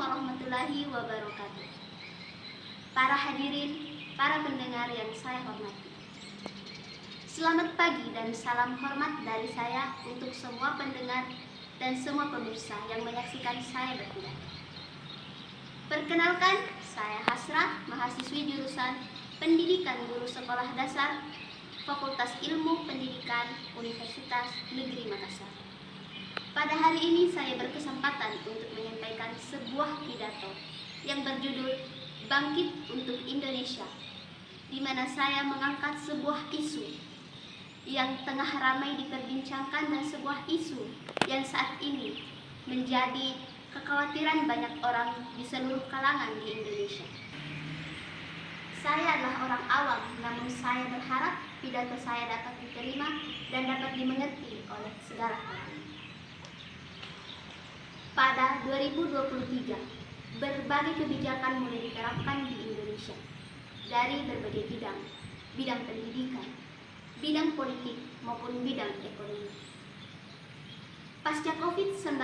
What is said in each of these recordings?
warahmatullahi wabarakatuh. Para hadirin, para pendengar yang saya hormati. Selamat pagi dan salam hormat dari saya untuk semua pendengar dan semua pemirsa yang menyaksikan saya berpidato. Perkenalkan, saya Hasrah, mahasiswi jurusan Pendidikan Guru Sekolah Dasar, Fakultas Ilmu Pendidikan, Universitas Negeri Makassar. Pada hari ini saya berkesempatan untuk menyampaikan sebuah pidato yang berjudul Bangkit untuk Indonesia, di mana saya mengangkat sebuah isu yang tengah ramai diperbincangkan dan sebuah isu yang saat ini menjadi kekhawatiran banyak orang di seluruh kalangan di Indonesia. Saya adalah orang awam, namun saya berharap pidato saya dapat diterima dan dapat dimengerti oleh segala kalangan. Pada 2023, berbagai kebijakan mulai diterapkan di Indonesia dari berbagai bidang, bidang pendidikan, bidang politik maupun bidang ekonomi. Pasca COVID-19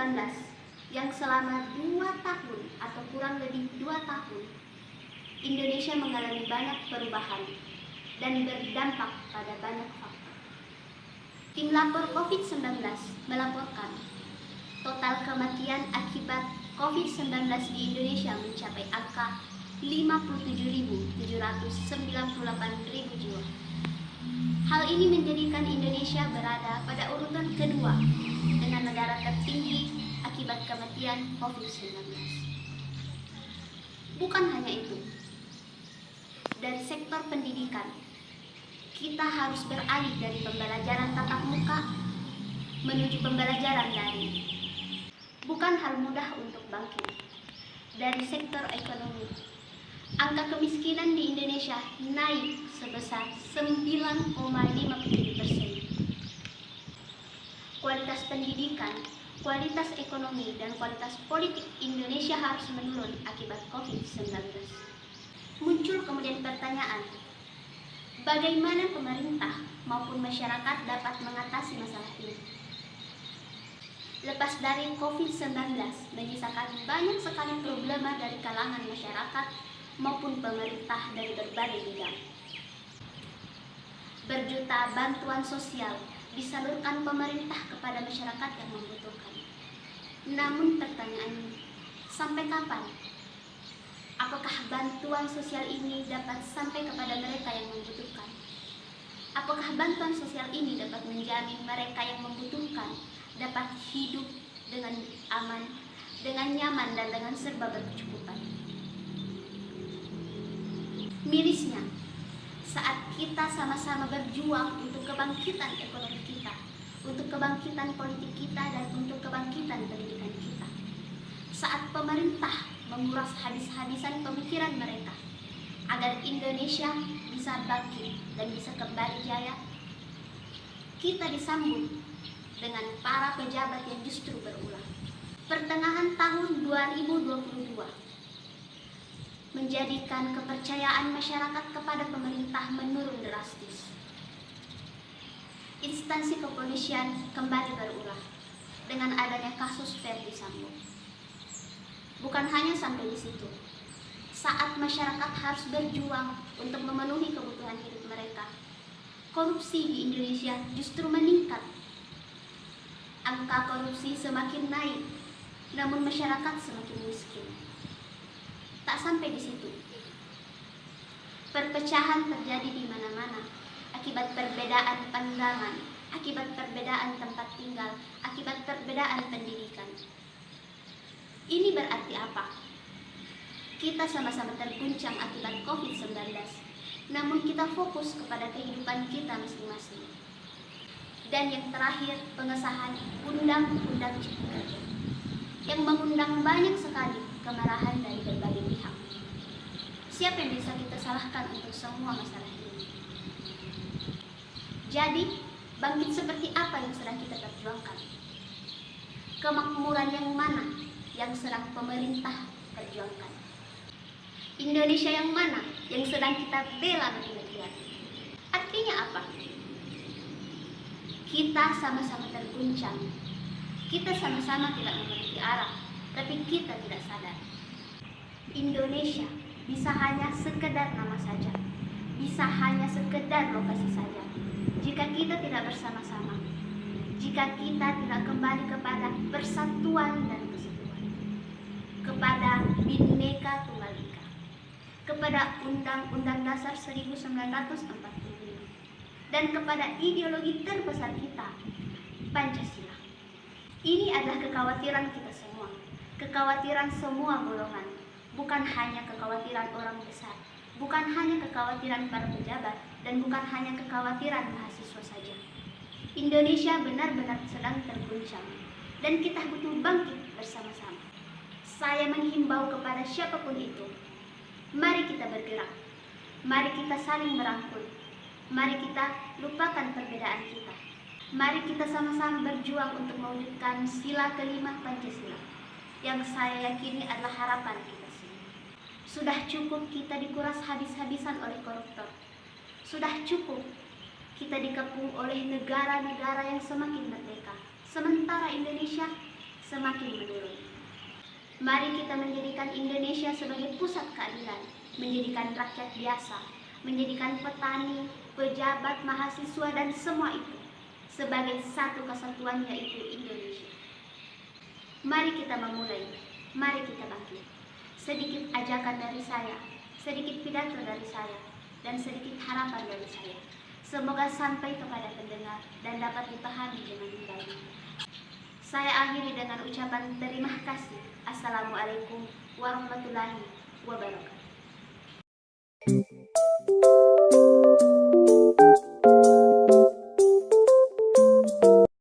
yang selama 2 tahun atau kurang lebih 2 tahun, Indonesia mengalami banyak perubahan dan berdampak pada banyak faktor. Tim lapor COVID-19 melaporkan total kematian akibat COVID-19 di Indonesia mencapai angka 57.798.000 jiwa. Hal ini menjadikan Indonesia berada pada urutan kedua dengan negara tertinggi akibat kematian COVID-19. Bukan hanya itu, dari sektor pendidikan, kita harus beralih dari pembelajaran tatap muka menuju pembelajaran daring. Bukan hal mudah untuk bangkit. Dari sektor ekonomi, angka kemiskinan di Indonesia naik sebesar 9,57%. Kualitas pendidikan, kualitas ekonomi, dan kualitas politik Indonesia harus menurun akibat COVID-19. Muncul kemudian pertanyaan, bagaimana pemerintah maupun masyarakat dapat mengatasi masalah ini? Lepas dari COVID-19 menyisakan banyak sekali problema dari kalangan masyarakat maupun pemerintah dari berbagai bidang. Berjuta bantuan sosial disalurkan pemerintah kepada masyarakat yang membutuhkan. Namun pertanyaannya, sampai kapan? Apakah bantuan sosial ini dapat sampai kepada mereka yang membutuhkan? Apakah bantuan sosial ini dapat menjamin mereka yang membutuhkan dapat hidup dengan aman, dengan nyaman, dan dengan serba berkecukupan? Mirisnya, saat kita sama-sama berjuang untuk kebangkitan ekonomi kita, untuk kebangkitan politik kita, dan untuk kebangkitan pendidikan kita, saat pemerintah menguras habis-habisan pemikiran mereka agar Indonesia bisa bangkit dan bisa kembali jaya, kita disambut dengan para pejabat yang justru berulah. Pertengahan tahun 2022 menjadikan kepercayaan masyarakat kepada pemerintah menurun drastis. Instansi kepolisian kembali berulah dengan adanya kasus Verdi Sambo. Bukan hanya sampai di situ. Saat masyarakat harus berjuang untuk memenuhi kebutuhan hidup mereka, korupsi di Indonesia justru meningkat. Angka korupsi semakin naik, namun masyarakat semakin miskin. Tak sampai di situ. Perpecahan terjadi di mana-mana akibat perbedaan pandangan, akibat perbedaan tempat tinggal, akibat perbedaan pendidikan. Ini berarti apa? Kita sama-sama terguncang akibat COVID-19, namun kita fokus kepada kehidupan kita masing-masing. Dan yang terakhir, pengesahan Undang-Undang Cipta Kerja yang mengundang banyak sekali kemarahan dari berbagai pihak. Siapa yang bisa kita salahkan untuk semua masalah ini? Jadi, bangkit seperti apa yang sedang kita perjuangkan? Kemakmuran yang mana yang sedang pemerintah perjuangkan? Indonesia yang mana yang sedang kita bela mati-matian? Artinya apa? Kita sama-sama terguncang. Kita sama-sama tidak memiliki arah, tapi kita tidak sadar. Indonesia bisa hanya sekedar nama saja, bisa hanya sekedar lokasi saja, jika kita tidak bersama-sama, jika kita tidak kembali kepada persatuan dan kesatuan, kepada Bhinneka Tunggal Ika, kepada Undang-Undang Dasar 1945, dan kepada ideologi terbesar kita, Pancasila. Ini adalah kekhawatiran kita semua, kekhawatiran semua golongan, bukan hanya kekhawatiran orang besar, bukan hanya kekhawatiran para pejabat, dan bukan hanya kekhawatiran mahasiswa saja. Indonesia benar-benar sedang terguncang, dan kita butuh bangkit bersama-sama. Saya menghimbau kepada siapapun itu, mari kita bergerak, mari kita saling merangkul, mari kita lupakan perbedaan kita. Mari kita sama-sama berjuang untuk mewujudkan sila kelima Pancasila yang saya yakini adalah harapan kita semua. Sudah cukup kita dikuras habis-habisan oleh koruptor. Sudah cukup kita dikepung oleh negara-negara yang semakin merdeka, sementara Indonesia semakin menurun. Mari kita menjadikan Indonesia sebagai pusat keadilan, menjadikan rakyat biasa, menjadikan petani, pejabat, mahasiswa, dan semua itu sebagai satu kesatuan, yaitu Indonesia. Mari kita memulai, mari kita bangkit. Sedikit ajakan dari saya, sedikit pidato dari saya, dan sedikit harapan dari saya. Semoga sampai kepada pendengar dan dapat dipahami dengan baik. Saya akhiri dengan ucapan terima kasih. Assalamualaikum warahmatullahi wabarakatuh.